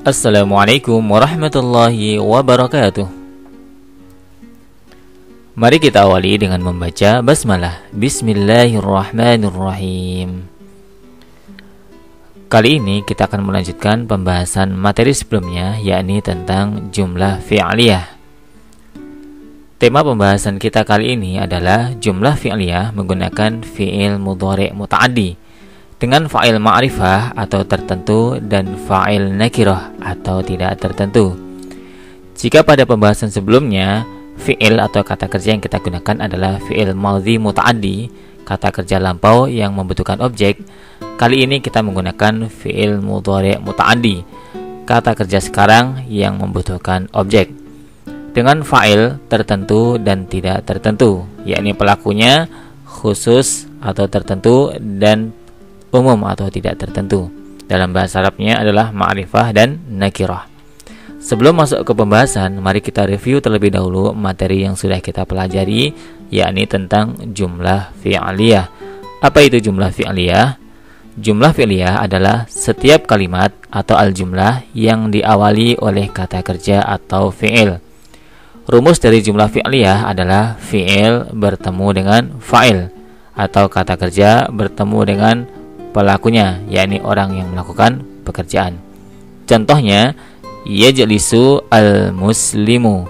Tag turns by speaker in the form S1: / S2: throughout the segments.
S1: Assalamualaikum warahmatullahi wabarakatuh. Mari kita awali dengan membaca basmalah. Bismillahirrahmanirrahim. Kali ini kita akan melanjutkan pembahasan materi sebelumnya, yakni tentang jumlah fi'liyah. Tema pembahasan kita kali ini adalah jumlah fi'liyah menggunakan fi'il mudhari' muta'addi dengan fa'il ma'rifah atau tertentu dan fa'il nakirah atau tidak tertentu. Jika pada pembahasan sebelumnya fi'il atau kata kerja yang kita gunakan adalah fi'il madhi muta'addi, kata kerja lampau yang membutuhkan objek, kali ini kita menggunakan fi'il mudhari' muta'addi, kata kerja sekarang yang membutuhkan objek, dengan fa'il tertentu dan tidak tertentu, yakni pelakunya khusus atau tertentu dan umum atau tidak tertentu. Dalam bahasa Arabnya adalah ma'rifah dan nakirah. Sebelum masuk ke pembahasan, mari kita review terlebih dahulu materi yang sudah kita pelajari, yakni tentang jumlah fi'liyah. Apa itu jumlah fi'liyah? Jumlah fi'liyah adalah setiap kalimat atau al-jumlah yang diawali oleh kata kerja atau fi'il. Rumus dari jumlah fi'liyah adalah fi'il bertemu dengan fa'il atau kata kerja bertemu dengan pelakunya, yakni orang yang melakukan pekerjaan. Contohnya, yajlisu al-muslimu.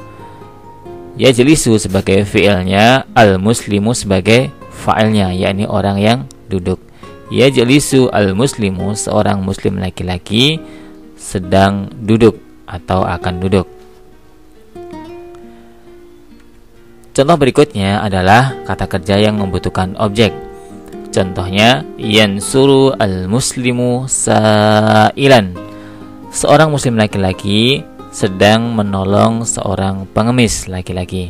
S1: Yajlisu sebagai fi'ilnya, al-muslimu sebagai fa'ilnya, yakni orang yang duduk. Yajlisu al-muslimu, seorang muslim laki-laki sedang duduk atau akan duduk. Contoh berikutnya adalah kata kerja yang membutuhkan objek. Contohnya, yansuru al-muslimu sa'ilan. Seorang muslim laki-laki sedang menolong seorang pengemis laki-laki.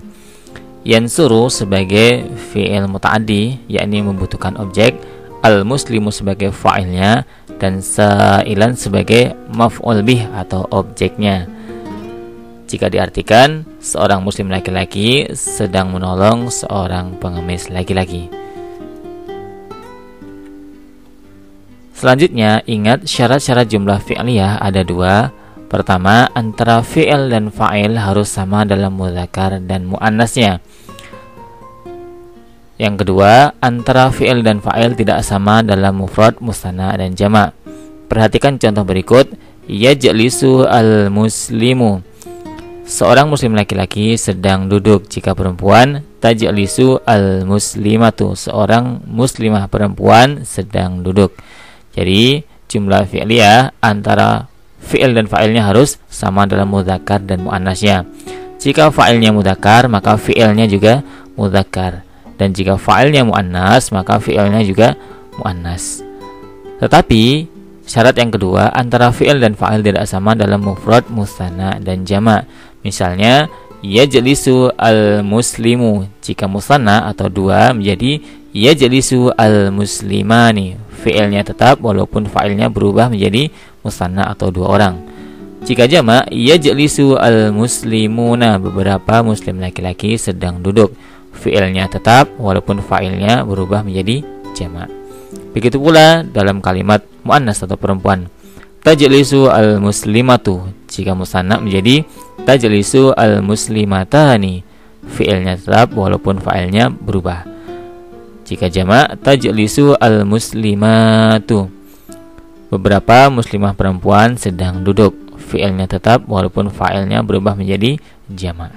S1: Yansuru sebagai fi'il muta'addi, yakni membutuhkan objek, al-muslimu sebagai fa'ilnya, dan sa'ilan sebagai maf'ul bih atau objeknya. Jika diartikan, seorang muslim laki-laki sedang menolong seorang pengemis laki-laki. Selanjutnya, ingat syarat-syarat jumlah fi'liyah ada dua. Pertama, antara fi'il dan fa'il harus sama dalam mudzakkar dan muannasnya. Yang kedua, antara fi'il dan fa'il tidak sama dalam mufrad, musanna, dan jamak. Perhatikan contoh berikut. Yajlisu al-muslimu. Seorang muslim laki-laki sedang duduk. Jika perempuan, tajlisu al-muslimatu. Seorang muslimah perempuan sedang duduk. Jadi jumlah fi'liyah antara fi'il dan fa'ilnya harus sama dalam mudzakkar dan muannasnya. Jika fa'ilnya mudzakkar, maka fi'ilnya juga mudzakkar. Dan jika fa'ilnya muannas, maka fi'ilnya juga muannas. Tetapi syarat yang kedua, antara fi'il dan fa'il tidak sama dalam mufrad, musanna, dan jamak. Misalnya, yajlisu al-muslimu. Jika musanna atau dua menjadi yajlisu al-muslimani. Fi'ilnya tetap walaupun fa'ilnya berubah menjadi musanna atau dua orang. Jika jamak, yajlisu al-muslimuna. Beberapa muslim laki-laki sedang duduk. Fi'ilnya tetap walaupun fa'ilnya berubah menjadi jamak. Begitu pula dalam kalimat muannas atau perempuan. Tajlisu al-muslimatu. Jika musanna menjadi tajlisu al-muslimatani. Fi'ilnya tetap walaupun fa'ilnya berubah. Jika jamak, tajlisu al-muslimatu. Beberapa muslimah perempuan sedang duduk. Fi'ilnya tetap walaupun fa'ilnya berubah menjadi jamak.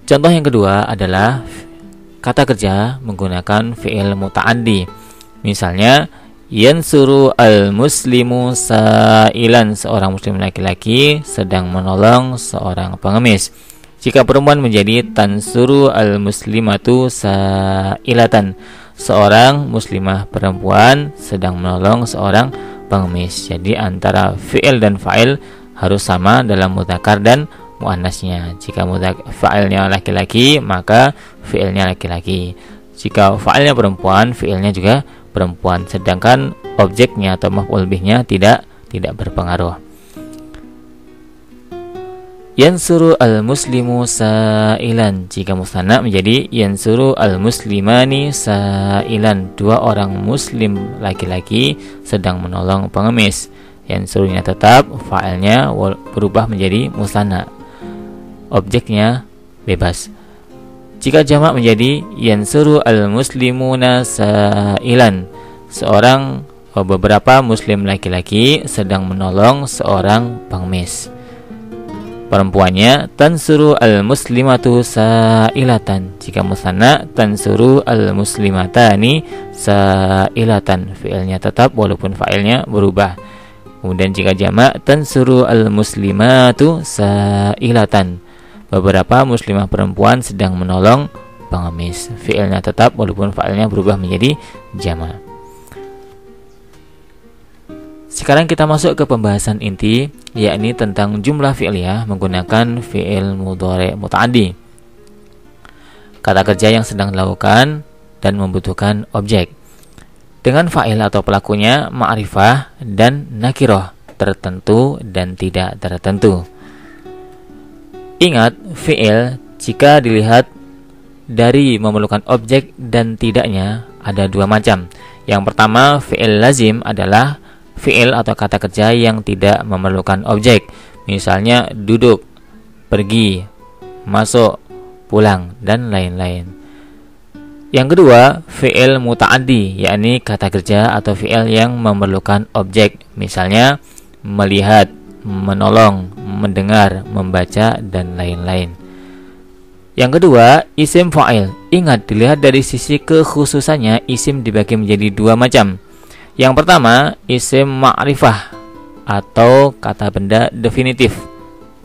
S1: Contoh yang kedua adalah kata kerja menggunakan fi'il muta'addi. Misalnya, yansuru al-muslimu sa'ilan. Seorang muslim laki-laki sedang menolong seorang pengemis. Jika perempuan menjadi tansuru al-muslimatu sa'ilatan. Seorang muslimah perempuan sedang menolong seorang pengemis. Jadi antara fi'il dan fa'il harus sama dalam mudzakkar dan muannasnya. Jika fa'ilnya laki-laki, maka fi'ilnya laki-laki. Jika fa'ilnya perempuan, fi'ilnya juga perempuan. Sedangkan objeknya atau maf'ul bihnya tidak berpengaruh. Yansuru al-muslimu sa'ilan. Jika musanna menjadi yansuru al-muslimani sa'ilan. Dua orang muslim laki-laki sedang menolong pengemis. Yansurunya tetap, fa'ilnya berubah menjadi musanna. Objeknya bebas. Jika jamak menjadi yansuru al-muslimuna sa'ilan. Beberapa muslim laki-laki sedang menolong seorang pengemis. Perempuannya tansuru al-muslimatu sa'ilatan. Jika musanna tansuru al-muslimatani sa'ilatan. Fi'ilnya tetap walaupun fa'ilnya berubah. Kemudian jika jamak tansuru al-muslimatu sa'ilatan. Beberapa muslimah perempuan sedang menolong pengemis. Fi'ilnya tetap walaupun fa'ilnya berubah menjadi jamak. Sekarang kita masuk ke pembahasan inti, yakni tentang jumlah fi'liyah menggunakan fi'il mudhari' muta'addi. Kata kerja yang sedang dilakukan dan membutuhkan objek. Dengan fa'il atau pelakunya ma'rifah dan nakirah, tertentu dan tidak tertentu. Ingat, fi'il jika dilihat dari memerlukan objek dan tidaknya ada dua macam. Yang pertama, fi'il lazim adalah fi'il atau kata kerja yang tidak memerlukan objek. Misalnya duduk, pergi, masuk, pulang, dan lain-lain. Yang kedua, fi'il muta'addi, yakni kata kerja atau fi'il yang memerlukan objek. Misalnya melihat, menolong, mendengar, membaca, dan lain-lain. Yang kedua, isim fa'il. Ingat, dilihat dari sisi kekhususannya, isim dibagi menjadi dua macam. Yang pertama, isim ma'rifah atau kata benda definitif,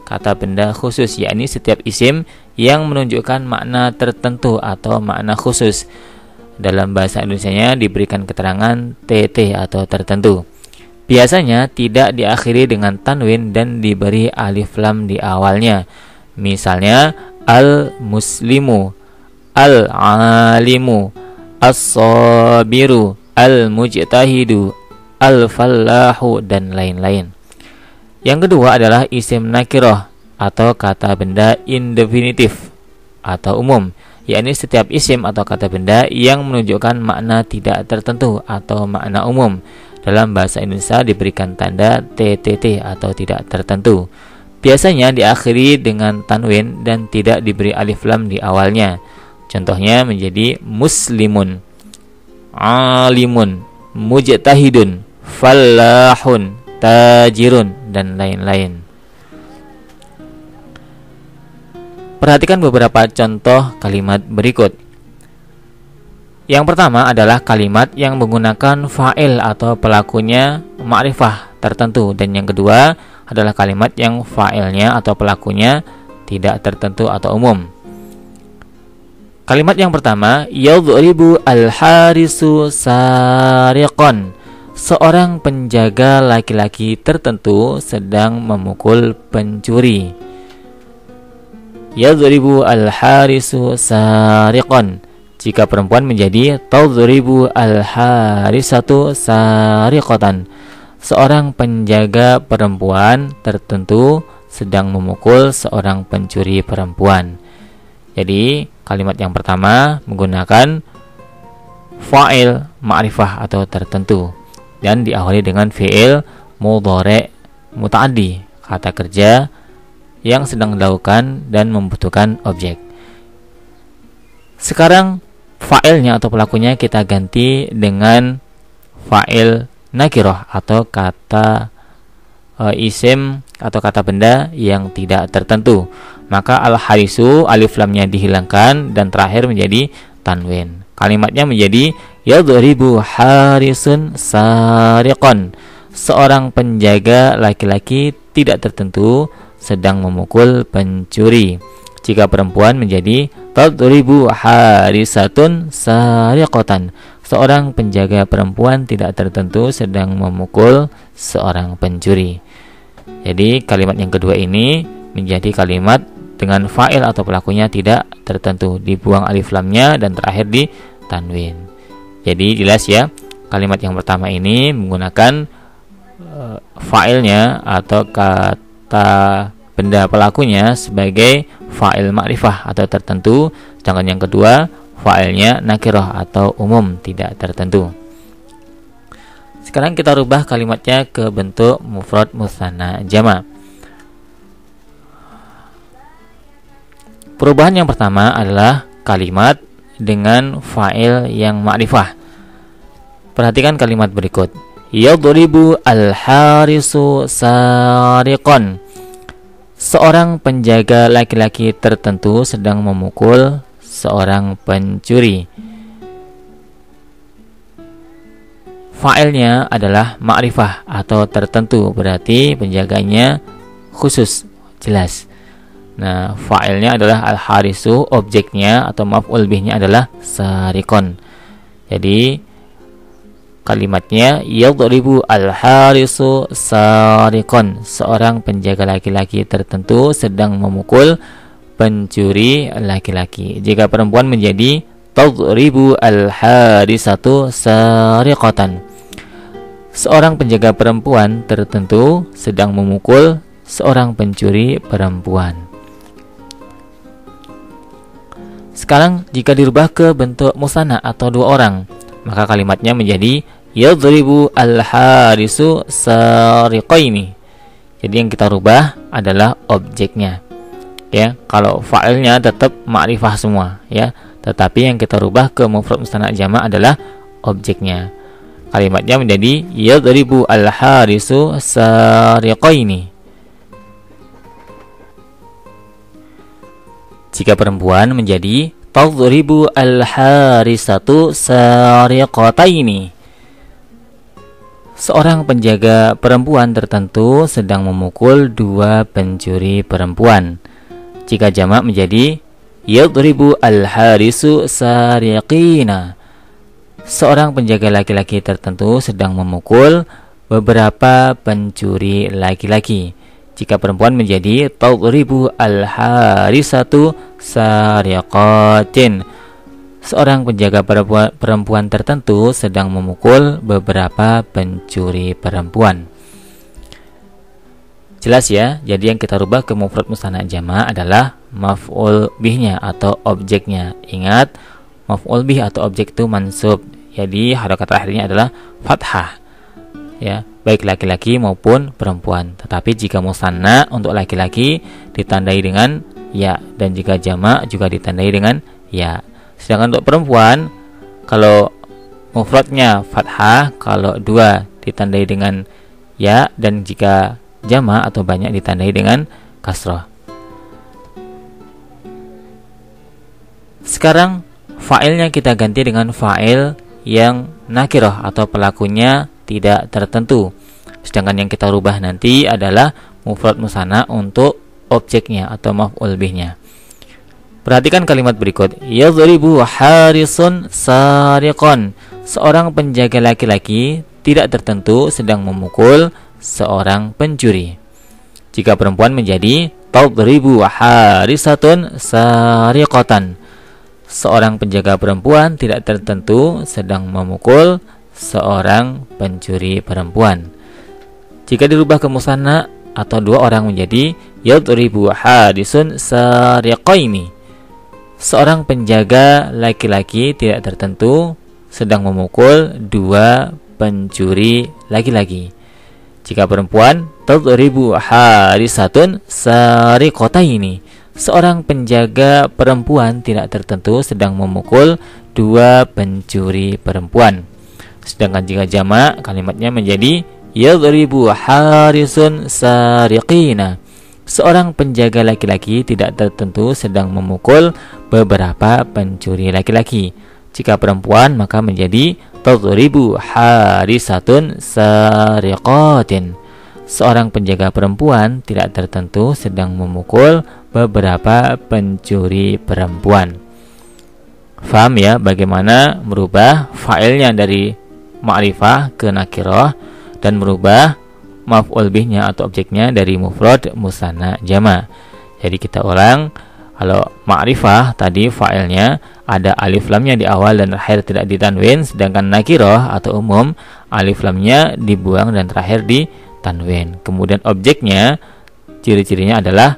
S1: kata benda khusus, yakni setiap isim yang menunjukkan makna tertentu atau makna khusus. Dalam bahasa Indonesianya diberikan keterangan TT atau tertentu. Biasanya tidak diakhiri dengan tanwin dan diberi alif lam di awalnya. Misalnya al-muslimu, al-alimu, as-sabiru, al-mujtahidu, al-fallahu, dan lain-lain. Yang kedua adalah isim nakirah atau kata benda indefinitif atau umum, yakni setiap isim atau kata benda yang menunjukkan makna tidak tertentu atau makna umum. Dalam bahasa Indonesia diberikan tanda TTT atau tidak tertentu. Biasanya diakhiri dengan tanwin dan tidak diberi alif lam di awalnya. Contohnya menjadi muslimun, alimun, mujtahidun, fallahun, tajirun, dan lain-lain. Perhatikan beberapa contoh kalimat berikut. Yang pertama adalah kalimat yang menggunakan fa'il atau pelakunya ma'rifah tertentu, dan yang kedua adalah kalimat yang fa'ilnya atau pelakunya tidak tertentu atau umum. Kalimat yang pertama, yadhribu al-harisu sariqan. Seorang penjaga laki-laki tertentu sedang memukul pencuri. Yadhribu al-harisu sariqan. Jika perempuan menjadi tadhribu al-harisatu sariqatan. Seorang penjaga perempuan tertentu sedang memukul seorang pencuri perempuan. Jadi kalimat yang pertama menggunakan fa'il ma'rifah atau tertentu dan diawali dengan fi'il mudhari' muta'addi, kata kerja yang sedang dilakukan dan membutuhkan objek. Sekarang fa'ilnya atau pelakunya kita ganti dengan fa'il nakirah atau kata isim atau kata benda yang tidak tertentu. Maka al-harisu alif lamnya dihilangkan dan terakhir menjadi tanwin. Kalimatnya menjadi yadhribu harisun sariqan. Seorang penjaga laki-laki tidak tertentu sedang memukul pencuri. Jika perempuan menjadi tadhribu harisatun sariqatan. Seorang penjaga perempuan tidak tertentu sedang memukul seorang pencuri. Jadi kalimat yang kedua ini menjadi kalimat dengan fa'il atau pelakunya tidak tertentu, dibuang alif lamnya dan terakhir di tanwin. Jadi jelas ya, kalimat yang pertama ini menggunakan fa'ilnya atau kata benda pelakunya sebagai fa'il ma'rifah atau tertentu, sedangkan yang kedua fa'ilnya nakirah atau umum tidak tertentu. Sekarang kita rubah kalimatnya ke bentuk mufrad musanna jama'. Perubahan yang pertama adalah kalimat dengan fa'il yang ma'rifah. Perhatikan kalimat berikut. Yadribu al-harisu sariqan. Seorang penjaga laki-laki tertentu sedang memukul seorang pencuri. Fa'ilnya adalah ma'rifah atau tertentu, berarti penjaganya khusus, jelas. Nah, fa'ilnya adalah al-harisu, objeknya atau maf'ul bihnya adalah sariqan. Jadi kalimatnya yadribu al-harisu sariqan. Seorang penjaga laki-laki tertentu sedang memukul pencuri laki-laki. Jika perempuan menjadi tadribu al-harisatu sariqatan. Seorang penjaga perempuan tertentu sedang memukul seorang pencuri perempuan. Sekarang jika dirubah ke bentuk musanna atau dua orang, maka kalimatnya menjadi yadribu al-harisu sariqaini. Jadi yang kita rubah adalah objeknya. Ya, kalau fa'ilnya tetap ma'rifah semua, ya. Tetapi yang kita rubah ke mufrad musanna jama' adalah objeknya. Kalimatnya menjadi yadribu al-harisu sariqaini. Jika perempuan menjadi tadribu al-harisatu sariqataini. Seorang penjaga perempuan tertentu sedang memukul dua pencuri perempuan. Jika jamak menjadi yadribu al-harisu sariqina. Seorang penjaga laki-laki tertentu sedang memukul beberapa pencuri laki-laki. Jika perempuan menjadi tadribu al-harisatu sariqatin. Seorang penjaga perempuan tertentu sedang memukul beberapa pencuri perempuan. Jelas ya? Jadi yang kita rubah ke mufrad musanna jama' adalah maf'ul bihnya atau objeknya. Ingat, maf'ul bih atau objek itu mansub. Jadi harakat akhirnya adalah fathah. Ya, baik laki-laki maupun perempuan. Tetapi jika musanna untuk laki-laki ditandai dengan ya, dan jika jama' juga ditandai dengan ya. Sedangkan untuk perempuan, kalau mufradnya fathah, kalau dua ditandai dengan ya, dan jika jama' atau banyak ditandai dengan kasrah. Sekarang fa'ilnya kita ganti dengan fa'il yang nakirah atau pelakunya tidak tertentu. Sedangkan yang kita rubah nanti adalah mufrad musanna untuk objeknya atau maf'ul bihnya. Perhatikan kalimat berikut. Yadribu harisun sariqan. Seorang penjaga laki-laki tidak tertentu sedang memukul seorang pencuri. Jika perempuan menjadi tadribu harisatun sariqatan. Seorang penjaga perempuan tidak tertentu sedang memukul seorang pencuri perempuan. Jika dirubah ke musanna atau dua orang menjadi yadribu harisun sariqaini. Seorang penjaga laki-laki tidak tertentu sedang memukul dua pencuri laki-laki. Jika perempuan tadribu harisatun sariqataini. Seorang penjaga perempuan tidak tertentu sedang memukul dua pencuri perempuan. Sedangkan jika jamak, kalimatnya menjadi yadribu harisun sariqina. Seorang penjaga laki-laki tidak tertentu sedang memukul beberapa pencuri laki-laki. Jika perempuan, maka menjadi tadribu harisatun sariqatin. Seorang penjaga perempuan tidak tertentu sedang memukul beberapa pencuri perempuan. Faham ya bagaimana merubah fa'ilnya dari ma'rifah ke nakirah dan merubah maf'ul bihnya atau objeknya dari mufrad musanna jama'. Jadi kita ulang, kalau ma'rifah tadi fa'ilnya ada alif lamnya di awal dan terakhir tidak ditanwin, sedangkan nakirah atau umum alif lamnya dibuang dan terakhir ditanwin. Kemudian objeknya ciri-cirinya adalah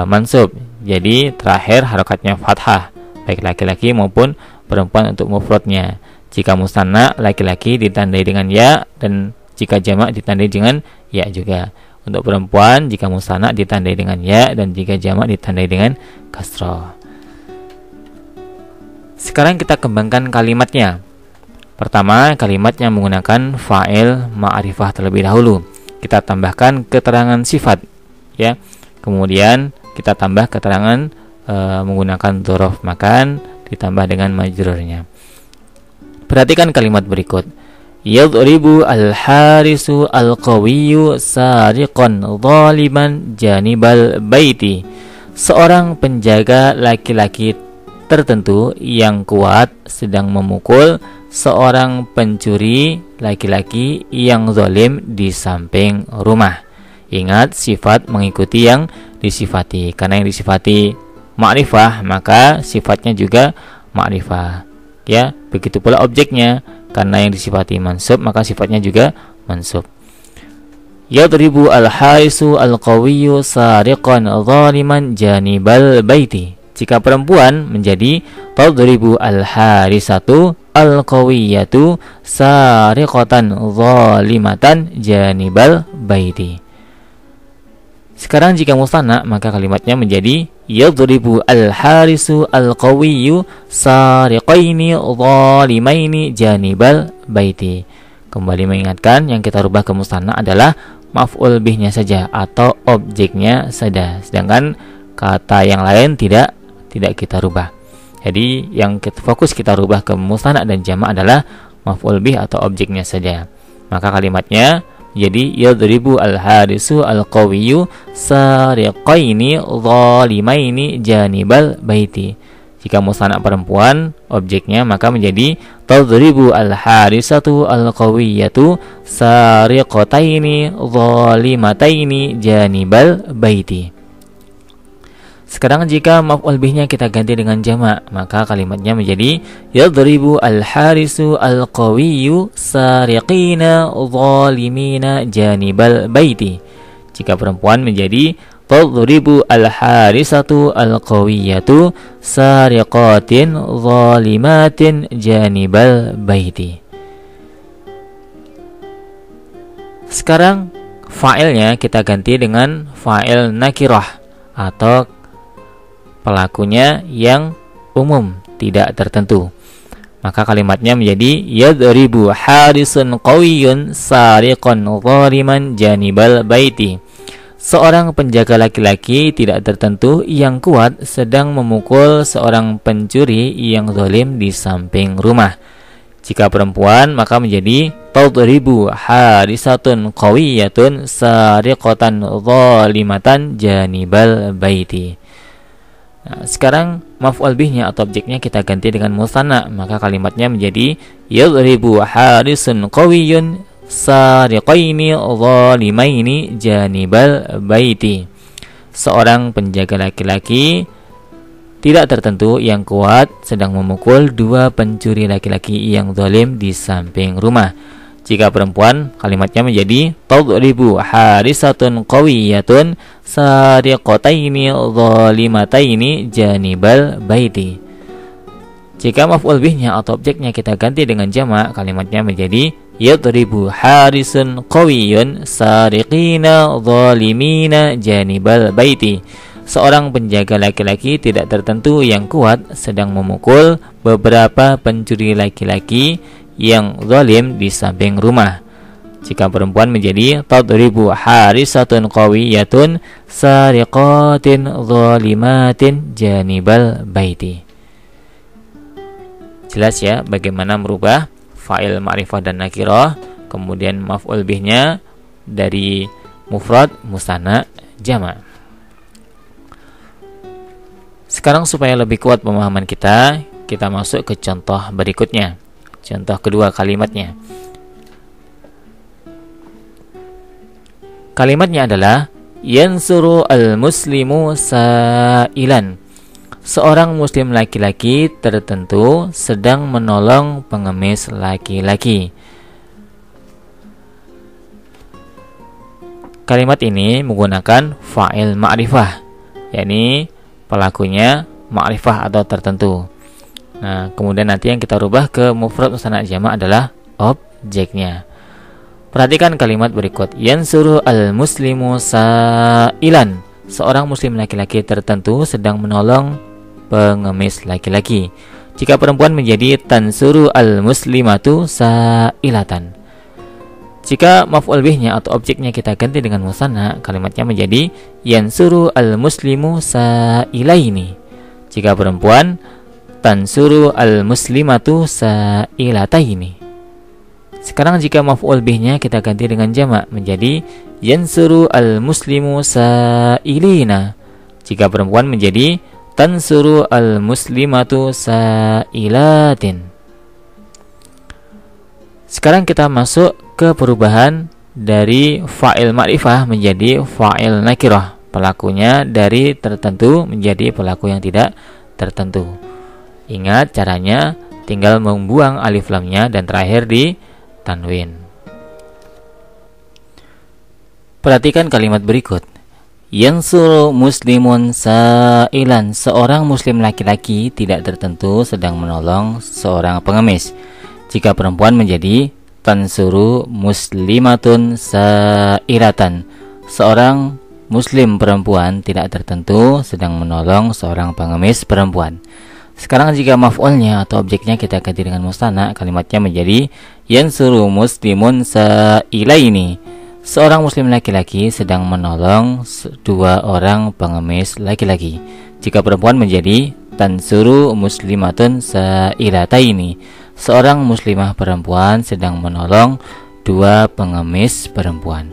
S1: mansub. Jadi terakhir harokatnya fathah, baik laki-laki maupun perempuan untuk mufradnya. Jika musanna laki-laki ditandai dengan ya, dan jika jamak ditandai dengan ya juga. Untuk perempuan jika musanna ditandai dengan ya, dan jika jamak ditandai dengan kasroh. Sekarang kita kembangkan kalimatnya. Pertama, kalimatnya menggunakan fa'il ma'rifah terlebih dahulu. Kita tambahkan keterangan sifat, ya. Kemudian kita tambah keterangan menggunakan dzaraf makan ditambah dengan majrurnya. Perhatikan kalimat berikut. Yadribu al-harisu al-qawiyyu sariqan zaliman janibal baiti. Seorang penjaga laki-laki tertentu yang kuat sedang memukul seorang pencuri laki-laki yang zalim di samping rumah. Ingat, sifat mengikuti yang disifati. Karena yang disifati ma'rifah, maka sifatnya juga ma'rifah. Ya, begitu pula objeknya. Karena yang disifati mansub, maka sifatnya juga mansub. Yadribu al-harisu al-qawiyyu sariqan zaliman janibal baiti. Jika perempuan menjadi tadribu al-harisatu al-qawiyyatu sariqatan zalimatan janibal baiti. Sekarang jika musanna, maka kalimatnya menjadi yadribu al-harisu al-qawiyyu sariqaini zalimaini janibal baiti. Kembali mengingatkan, yang kita rubah ke musanna adalah maf'ul bihnya saja atau objeknya saja, sedangkan kata yang lain tidak kita rubah. Jadi yang fokus kita rubah ke musanna dan jamak adalah maf'ul bih atau objeknya saja. Maka kalimatnya jadi yadribu al-harisu al-qawiyyu sariqaini zalimaini janibal baiti. Jika musanna perempuan, objeknya maka menjadi tadribu al-harisatu al-qawiyyatu sariqataini zalimataini janibal baiti. Sekarang jika maf'ul bihnya kita ganti dengan jamak, maka kalimatnya menjadi yadribu al-harisu al-qawiyyu sariqina zalimina janibal baiti. Jika perempuan menjadi tadribu al-harisatu al-qawiyyatu sariqatin zalimatin janibal baiti. Sekarang fa'ilnya kita ganti dengan fa'il nakirah atau pelakunya yang umum, tidak tertentu. Maka kalimatnya menjadi yadribu harisun qawiyyun sariqan zaliman janibal baiti. Seorang penjaga laki-laki tidak tertentu yang kuat sedang memukul seorang pencuri yang zalim di samping rumah. Jika perempuan, maka menjadi tadribu harisatun qawiyyatun sariqatan zalimatan janibal baiti. Nah, sekarang maf'ul bihnya atau objeknya kita ganti dengan musanna, maka kalimatnya menjadi yadribu harisun qawiyyun sariqaini zalimaini janibal baiti. Seorang penjaga laki-laki tidak tertentu yang kuat sedang memukul dua pencuri laki-laki yang zalim di samping rumah. Jika perempuan, kalimatnya menjadi tadribu harisatun qawiyyatun sariqataini zalimataini janibal baiti. Jika maf'ul bihnya atau objeknya kita ganti dengan jamak, kalimatnya menjadi yadribu harisun qawiyyun sariqina zalimina janibal baiti. Seorang penjaga laki-laki tidak tertentu yang kuat sedang memukul beberapa pencuri laki-laki yang zalim di samping rumah. Jika perempuan menjadi tadribu harisatun qawiyyatun sariqatin zalimatin janibal baiti. Jelas ya bagaimana merubah fa'il ma'rifah dan nakirah, kemudian maf'ul bihnya dari mufrad, musanna, jamak. Sekarang supaya lebih kuat pemahaman kita masuk ke contoh berikutnya. Contoh kedua kalimatnya. Kalimatnya adalah yansuru al-muslimu sa'ilan. Seorang muslim laki-laki tertentu sedang menolong pengemis laki-laki. kalimat ini menggunakan fa'il ma'rifah, yakni pelakunya ma'rifah atau tertentu. Nah, kemudian nanti yang kita rubah ke mufrad musanna jamak adalah objeknya. Perhatikan kalimat berikut. Yansuru al-muslimu sa'ilan. Seorang muslim laki-laki tertentu sedang menolong pengemis laki-laki. Jika perempuan menjadi tansuru al-muslimatu sa'ilatan. Jika maf'ul bihnya atau objeknya kita ganti dengan musanna, kalimatnya menjadi yansuru al-muslimu sa'ilaini. Jika perempuan, tansuru al-muslimatu sa'ilataini. Sekarang jika maf'ul bihnya kita ganti dengan jamak menjadi yansuru al-muslimu sa'ilina. Jika perempuan menjadi tansuru al-muslimatu sa'ilatin. Sekarang kita masuk ke perubahan dari fa'il ma'rifah menjadi fa'il nakirah. Pelakunya dari tertentu menjadi pelaku yang tidak tertentu. Ingat caranya, tinggal membuang alif lamnya dan terakhir di tanwin. Perhatikan kalimat berikut. Yansuru muslimun sa'ilan. Seorang muslim laki-laki tidak tertentu sedang menolong seorang pengemis. Jika perempuan menjadi tansuru muslimatun sa'ilatan. Seorang muslim perempuan tidak tertentu sedang menolong seorang pengemis perempuan. Sekarang jika maf'ulnya atau objeknya kita ganti dengan musanna, kalimatnya menjadi yansuru muslimun sa'ilaini. Seorang muslim laki-laki sedang menolong dua orang pengemis laki-laki. Jika perempuan menjadi tansuru muslimatun sa'ilataini. Seorang muslimah perempuan sedang menolong dua pengemis perempuan.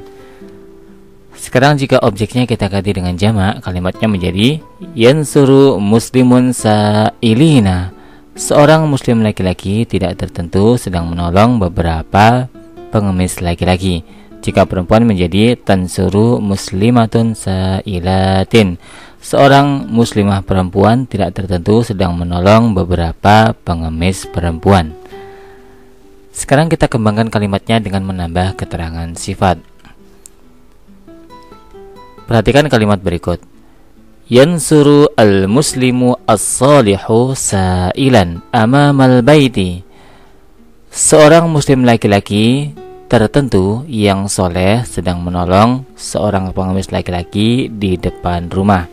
S1: Sekarang jika objeknya kita ganti dengan jamak, kalimatnya menjadi yansuru muslimun sa'ilina. Seorang muslim laki-laki tidak tertentu sedang menolong beberapa pengemis laki-laki. Jika perempuan menjadi tansuru muslimatun sa'ilatin. Seorang muslimah perempuan tidak tertentu sedang menolong beberapa pengemis perempuan. Sekarang kita kembangkan kalimatnya dengan menambah keterangan sifat. Perhatikan kalimat berikut. Yansuru al-muslimu as-salihu sa'ilan amamal baiti. Seorang muslim laki-laki tertentu yang soleh sedang menolong seorang pengemis laki-laki di depan rumah.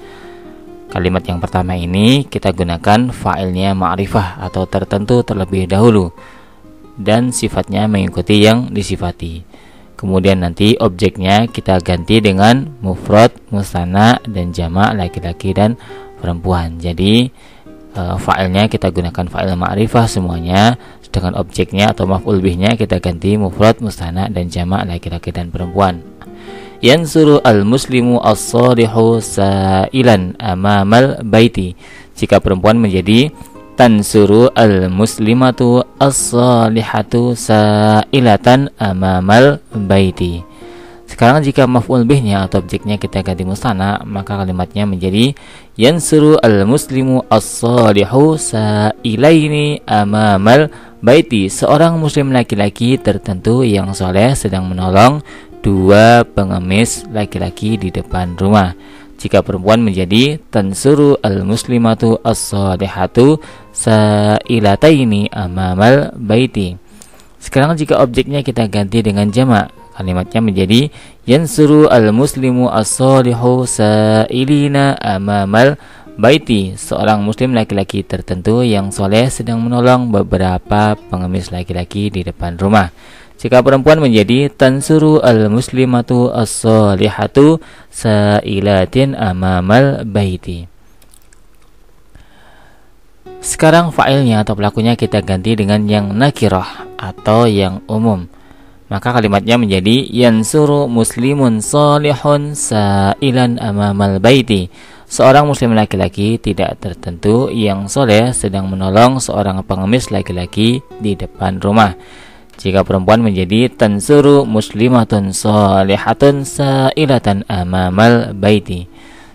S1: Kalimat yang pertama ini kita gunakan fa'ilnya ma'rifah atau tertentu terlebih dahulu dan sifatnya mengikuti yang disifati. Kemudian nanti objeknya kita ganti dengan mufrad, musanna, dan jamak laki-laki dan perempuan. Jadi fa'ilnya kita gunakan fa'il ma'rifah semuanya, sedangkan objeknya atau maf'ul bihnya kita ganti mufrad, musanna, dan jamak laki-laki dan perempuan. Yansuru al-muslimu as-salihu sa'ilan amamal baiti. Jika perempuan menjadi tansuru al-muslimatu as-salihatu sa'ilatan amamal baiti. Sekarang jika maf'ul bihnya atau objeknya kita ganti musanna, maka kalimatnya menjadi yansuru al-muslimu as-salihu sa'ilaini amamal baiti. Seorang muslim laki-laki tertentu yang soleh sedang menolong dua pengemis laki-laki di depan rumah. Jika perempuan menjadi tansuru al-muslimatu as-salihatu sa'ilataini amamal baiti. Sekarang jika objeknya kita ganti dengan jamak, kalimatnya menjadi yansuru al-muslimu as-salihu sa'ilina amamal baiti. Seorang muslim laki-laki tertentu yang soleh sedang menolong beberapa pengemis laki-laki di depan rumah. Jika perempuan menjadi tansuru al-muslimatu as-salihatu sa'ilatin amamal baiti. Sekarang fa'ilnya atau pelakunya kita ganti dengan yang nakirah atau yang umum. Maka kalimatnya menjadi yansuru muslimun salihun sa'ilan amamal baiti. Seorang muslim laki-laki tidak tertentu yang soleh sedang menolong seorang pengemis laki-laki di depan rumah. Jika perempuan menjadi tansuru muslimatun salihatun sa'ilatan amamal baiti.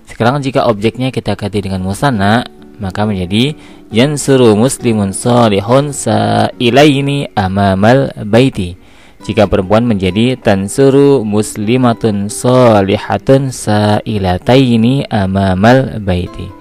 S1: Sekarang jika objeknya kita ganti dengan musanna, maka menjadi yansuru muslimun salihun sa'ilaini amamal baiti. Jika perempuan menjadi tansuru muslimatun shalihatun sailataini amamal baiti.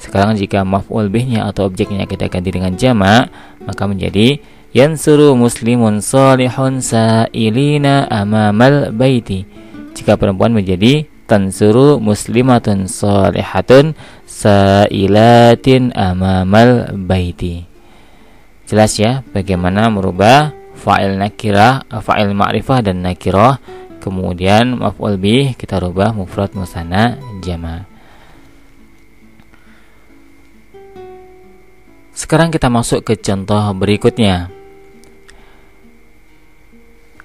S1: Sekarang jika maf'ul bihnya atau objeknya kita ganti dengan jamak, maka menjadi yansuru muslimun salihun sailina amamal baiti. Jika perempuan menjadi tansuru muslimatun shalihatun sailatin amamal baiti. Jelas ya bagaimana merubah fa'il nakirah, fa'il ma'rifah dan nakirah, kemudian maf'ul bih kita rubah mufrad musanna jama'. Sekarang kita masuk ke contoh berikutnya.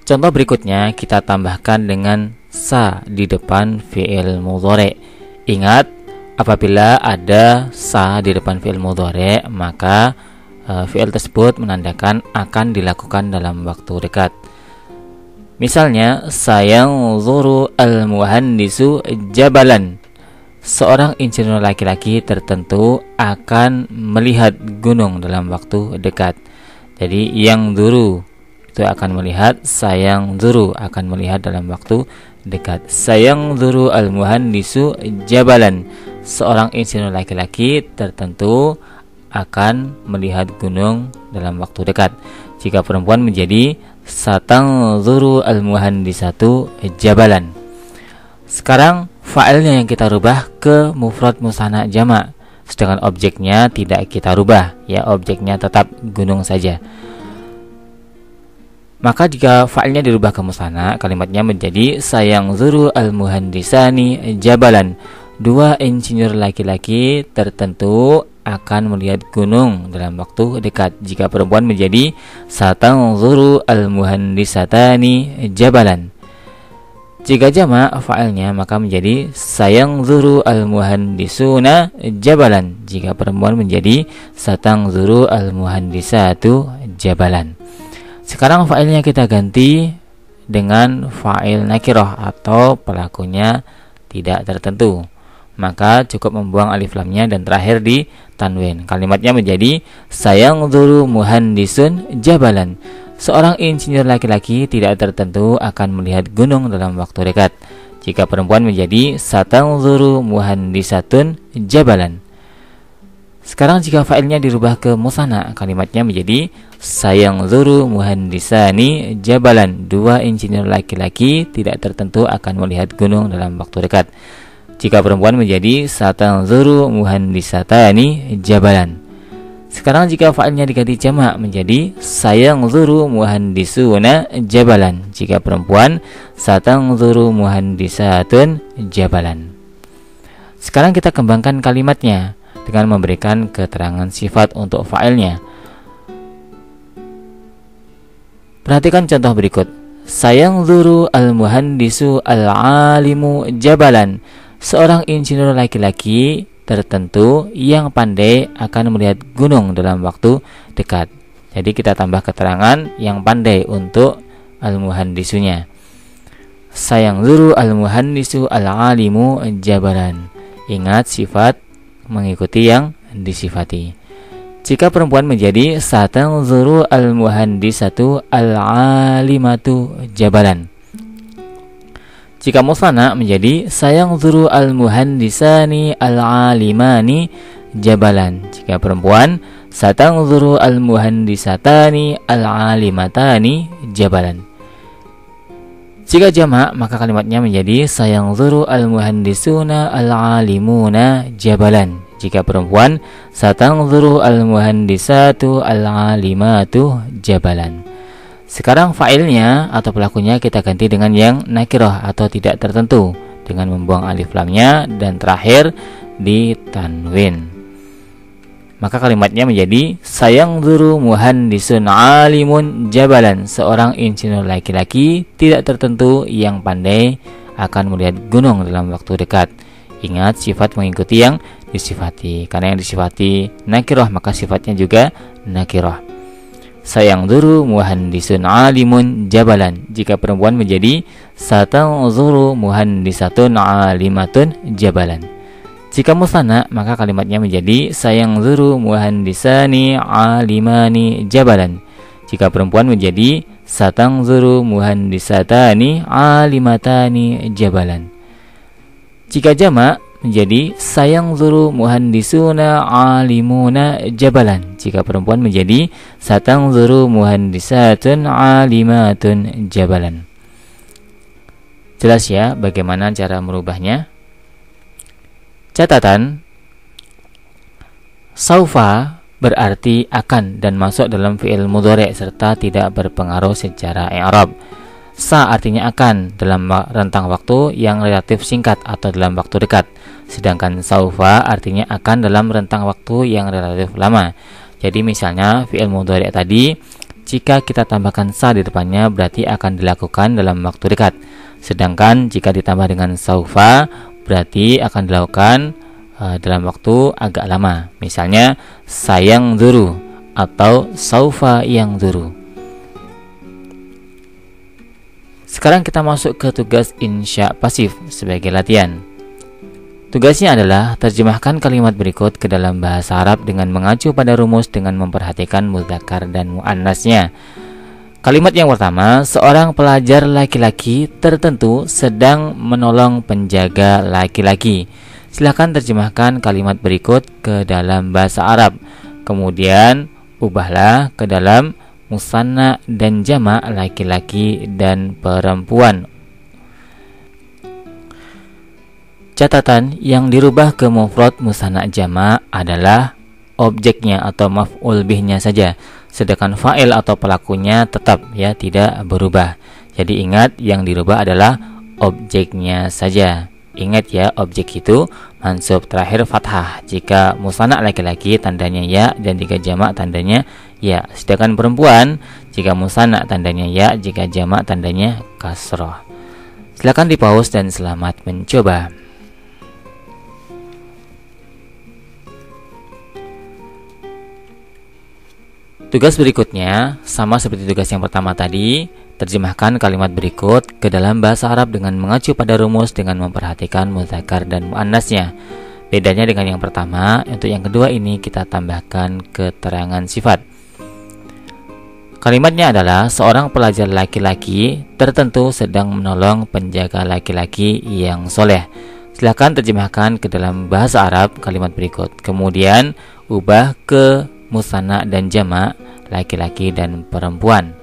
S1: Contoh berikutnya kita tambahkan dengan sa di depan fi'il mudhari'. Ingat, apabila ada sa di depan fi'il mudhari', maka fi'il tersebut menandakan akan dilakukan dalam waktu dekat. Misalnya, sayanzuru al-muhandisu jabalan. Seorang insinyur laki-laki tertentu akan melihat gunung dalam waktu dekat. Jadi yang duru itu akan melihat, sayanzuru akan melihat dalam waktu dekat. Sayanzuru al-muhandisu jabalan. Seorang insinyur laki-laki tertentu akan melihat gunung dalam waktu dekat. Jika perempuan menjadi satanzuru al-muhandisatu jabalan. Sekarang fa'ilnya yang kita rubah ke mufrad musanna jama', sedangkan objeknya tidak kita rubah, ya, objeknya tetap gunung saja. Maka jika fa'ilnya dirubah ke musanna, kalimatnya menjadi sayanzuru al-muhandisani jabalan. Dua insinyur laki-laki tertentu akan melihat gunung dalam waktu dekat. Jika perempuan menjadi satanzuru al-muhandisatani jabalan. Jika jamak fa'ilnya maka menjadi sayanzuru al-muhandisuna jabalan. Jika perempuan menjadi satanzuru al-muhandisatu jabalan. Sekarang fa'ilnya kita ganti dengan fa'il nakirah atau pelakunya tidak tertentu. Maka cukup membuang alif lamnya dan terakhir di tanwin. Kalimatnya menjadi sayanzuru muhandisun jabalan. Seorang insinyur laki-laki tidak tertentu akan melihat gunung dalam waktu dekat. Jika perempuan menjadi satanzuru muhandisatun jabalan. Sekarang jika fa'ilnya dirubah ke musanna, kalimatnya menjadi sayanzuru muhandisani jabalan. Dua insinyur laki-laki tidak tertentu akan melihat gunung dalam waktu dekat. Jika perempuan menjadi satanzuru muhandisatani jabalan. Sekarang jika fa'ilnya diganti jamak menjadi sayanzuru muhandisuna jabalan. Jika perempuan satanzuru muhandisatun jabalan. Sekarang kita kembangkan kalimatnya dengan memberikan keterangan sifat untuk fa'ilnya. Perhatikan contoh berikut. Sayanzuru al-muhandisu al-alimu jabalan. Seorang insinyur laki-laki tertentu yang pandai akan melihat gunung dalam waktu dekat. Jadi kita tambah keterangan yang pandai untuk al-muhandisunya. Sayanzuru al-muhandisu al-alimu jabalan. Ingat sifat mengikuti yang disifati. Jika perempuan menjadi satanzuru al-muhandisatu al-alimatu jabalan. Jika musanna menjadi sayanzuru al-muhandisani al-alimani jabalan. Jika perempuan satanzuru al-muhandisatani al-alimatani jabalan. Jika jamak maka kalimatnya menjadi sayanzuru al-muhandisuna al-alimuna jabalan. Jika perempuan satanzuru al-muhandisatu al-alimatu jabalan. Sekarang fa'ilnya atau pelakunya kita ganti dengan yang nakirah atau tidak tertentu dengan membuang alif lamnya dan terakhir di tanwin. Maka kalimatnya menjadi sayanzuru muhandisun alimun jabalan. Seorang insinyur laki-laki tidak tertentu yang pandai akan melihat gunung dalam waktu dekat. Ingat sifat mengikuti yang disifati. Karena yang disifati nakirah maka sifatnya juga nakirah. Sayanzuru muhandisun alimun jabalan. Jika perempuan menjadi satanzuru muhandisatun alimatun jabalan. Jika musanna maka kalimatnya menjadi sayanzuru muhandisani alimani jabalan. Jika perempuan menjadi satangzuru muhandisatani alimatani jabalan. Jika jamak menjadi sayangzuru muhandisuna alimuna jabalan. Jika perempuan menjadi satangzuru muhandisatun alimatun jabalan. Jelas ya bagaimana cara merubahnya? Catatan, saufa berarti akan dan masuk dalam fi'il mudhari' serta tidak berpengaruh secara i'rab. Sa artinya akan dalam rentang waktu yang relatif singkat atau dalam waktu dekat. Sedangkan saufa artinya akan dalam rentang waktu yang relatif lama. Jadi misalnya fi'il mudhari' tadi, jika kita tambahkan sa di depannya berarti akan dilakukan dalam waktu dekat. Sedangkan jika ditambah dengan saufa berarti akan dilakukan dalam waktu agak lama. Misalnya sayang duru atau saufa yang duru. Sekarang kita masuk ke tugas insya pasif sebagai latihan. Tugasnya adalah terjemahkan kalimat berikut ke dalam bahasa Arab dengan mengacu pada rumus dengan memperhatikan mudzakkar dan muannasnya. Kalimat yang pertama, seorang pelajar laki-laki tertentu sedang menolong penjaga laki-laki. Silakan terjemahkan kalimat berikut ke dalam bahasa Arab. Kemudian ubahlah ke dalam musanna dan jamak laki-laki dan perempuan. Catatan, yang dirubah ke mufrad musanna jamak adalah objeknya atau maf'ul bihnya saja. Sedangkan fa'il atau pelakunya tetap ya tidak berubah. Jadi ingat yang dirubah adalah objeknya saja. Ingat ya, objek itu mansub terakhir fathah jika musanna laki-laki tandanya ya, dan jika jamak tandanya ya. Sedangkan perempuan jika musanna tandanya ya, jika jamak tandanya kasroh. Silakan di-pause dan selamat mencoba. Tugas berikutnya sama seperti tugas yang pertama tadi. Terjemahkan kalimat berikut ke dalam bahasa Arab dengan mengacu pada rumus dengan memperhatikan mudzakkar dan muannasnya. Bedanya dengan yang pertama, untuk yang kedua ini kita tambahkan keterangan sifat. Kalimatnya adalah seorang pelajar laki-laki tertentu sedang menolong penjaga laki-laki yang soleh. Silakan terjemahkan ke dalam bahasa Arab kalimat berikut. Kemudian ubah ke musanna dan jamak laki-laki dan perempuan.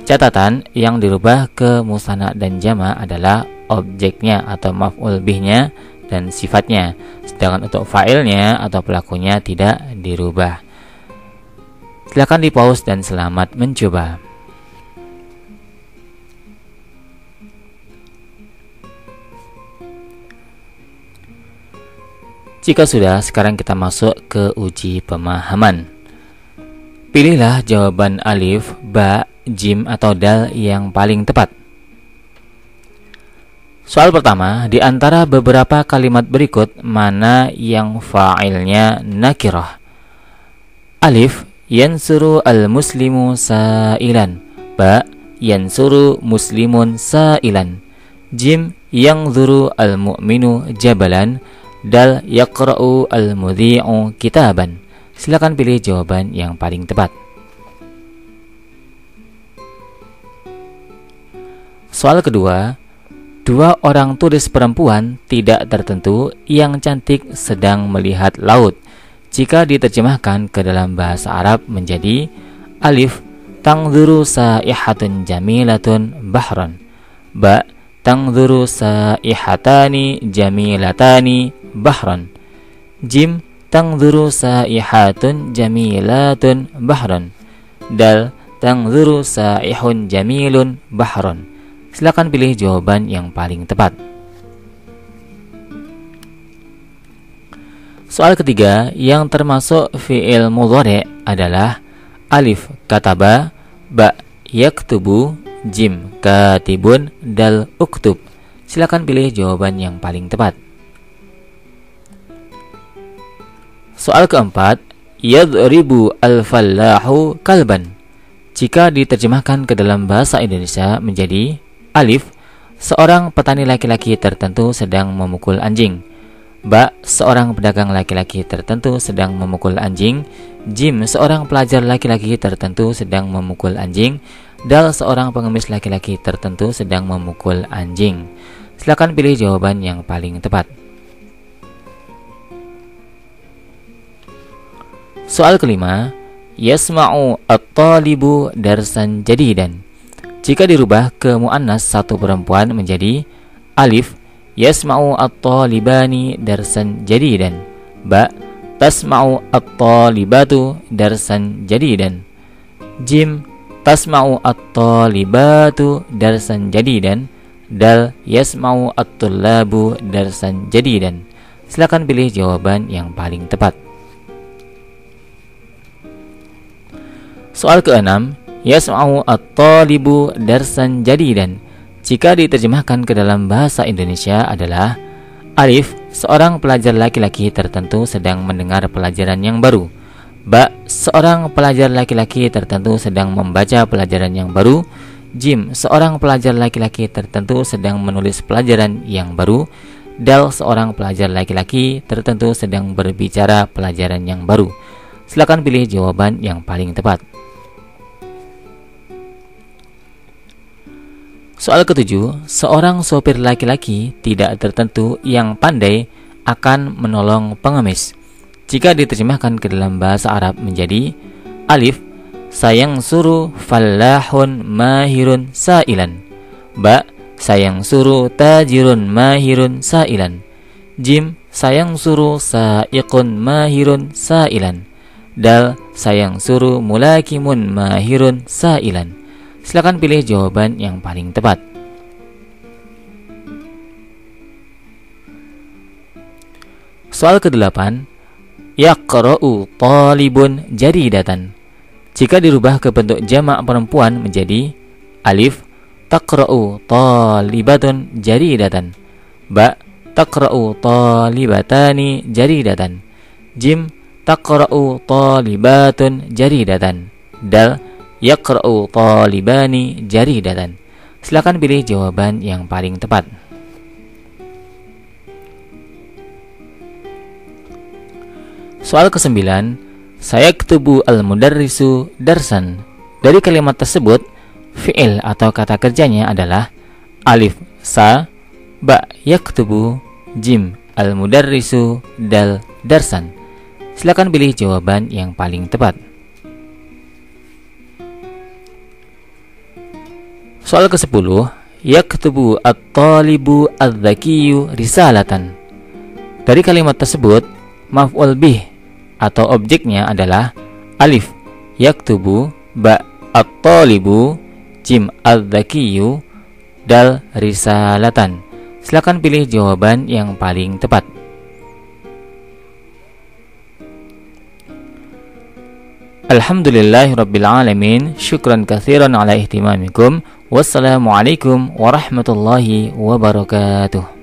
S1: Catatan, yang dirubah ke musanna dan jamak adalah objeknya atau maf'ul bihnya dan sifatnya. Sedangkan untuk fa'ilnya atau pelakunya tidak dirubah. Silakan di-pause dan selamat mencoba. Jika sudah, sekarang kita masuk ke uji pemahaman. Pilihlah jawaban alif, ba, jim atau dal yang paling tepat. Soal pertama, di antara beberapa kalimat berikut mana yang fa'ilnya nakirah? Alif, yansuru al-muslimu sa'ilan. Ba, yansuru muslimun sa'ilan. Jim, yangzuru al-mu'minu jabalan. Dal, yaqra'u al-mudhi'u kitaban. Silakan pilih jawaban yang paling tepat. Soal kedua, dua orang turis perempuan tidak tertentu yang cantik sedang melihat laut. Jika diterjemahkan ke dalam bahasa Arab menjadi alif, tangzuru sa'ihatun jamilatun bahran. Ba, tangzuru sa'ihatani jamilatani bahran. Jim, tangzuru sa'ihatun jamilatun bahran. Dal, tangzuru sa'ihun jamilun bahran. Silakan pilih jawaban yang paling tepat. Soal ketiga yang termasuk fi'il mudhari' adalah alif kataba, ba yaktubu, jim katibun, dal uktub. Silakan pilih jawaban yang paling tepat. Soal keempat, yadribu al-fallahu kalban. Jika diterjemahkan ke dalam bahasa Indonesia menjadi alif, seorang petani laki-laki tertentu sedang memukul anjing. Ba, seorang pedagang laki-laki tertentu sedang memukul anjing. Jim, seorang pelajar laki-laki tertentu sedang memukul anjing. Dal, seorang pengemis laki-laki tertentu sedang memukul anjing. Silakan pilih jawaban yang paling tepat. Soal kelima, yasma'u at-talibu darsan jadidan. Jika dirubah ke muannas satu perempuan menjadi alif, yasma'u at-talibani darsan jadidan. Ba, tasma'u at-talibatu darsan jadidan. Jim, tasma'u at-talibatu darsan jadidan. Dal, yasma'u at-tullabu darsan jadidan. Silakan pilih jawaban yang paling tepat. Soal ke-6, yasma'u at-talibu darsan jadidan. Jika diterjemahkan ke dalam bahasa Indonesia adalah alif, seorang pelajar laki-laki tertentu sedang mendengar pelajaran yang baru. Ba, seorang pelajar laki-laki tertentu sedang membaca pelajaran yang baru. Jim, seorang pelajar laki-laki tertentu sedang menulis pelajaran yang baru. Dal, seorang pelajar laki-laki tertentu sedang berbicara pelajaran yang baru. Silakan pilih jawaban yang paling tepat. Soal ke-7, seorang sopir laki-laki tidak tertentu yang pandai akan menolong pengemis. Jika diterjemahkan ke dalam bahasa Arab menjadi alif, sayang suruh fallahun mahirun sa'ilan. Ba, sayang suruh tajirun mahirun sa'ilan. Jim, sayang suruh sa'iqun mahirun sa'ilan. Dal, sayang suruh mulakimun mahirun sa'ilan. Silakan pilih jawaban yang paling tepat. Soal ke-8, yaqra'u talibun jaridatan. Jika dirubah ke bentuk jamak perempuan menjadi alif, taqra'u talibatun jaridatan. Ba, taqra'u talibatani jaridatan. Jim, taqra'u talibatun jaridatan. Dal, yaqra'u talibani jaridatan. Silakan pilih jawaban yang paling tepat. Soal ke-9, sayaktubu al-mudarrisu darsan. Dari kalimat tersebut, fi'il atau kata kerjanya adalah alif, sa, ba, yaktubu, jim, al-mudarrisu, dal, darsan. Silakan pilih jawaban yang paling tepat. Soal ke-10, yaktubu at-talibu adz-dzakiyu risalatan. Dari kalimat tersebut, maf'ul bih atau objeknya adalah alif, yaktubu, ba, at-talibu, jim, adz-dzakiyu, dal, risalatan. Silakan pilih jawaban yang paling tepat. Alhamdulillahirabbil alamin. Syukran katsiran ala ihtimamikum. Wassalamualaikum warahmatullahi wabarakatuh.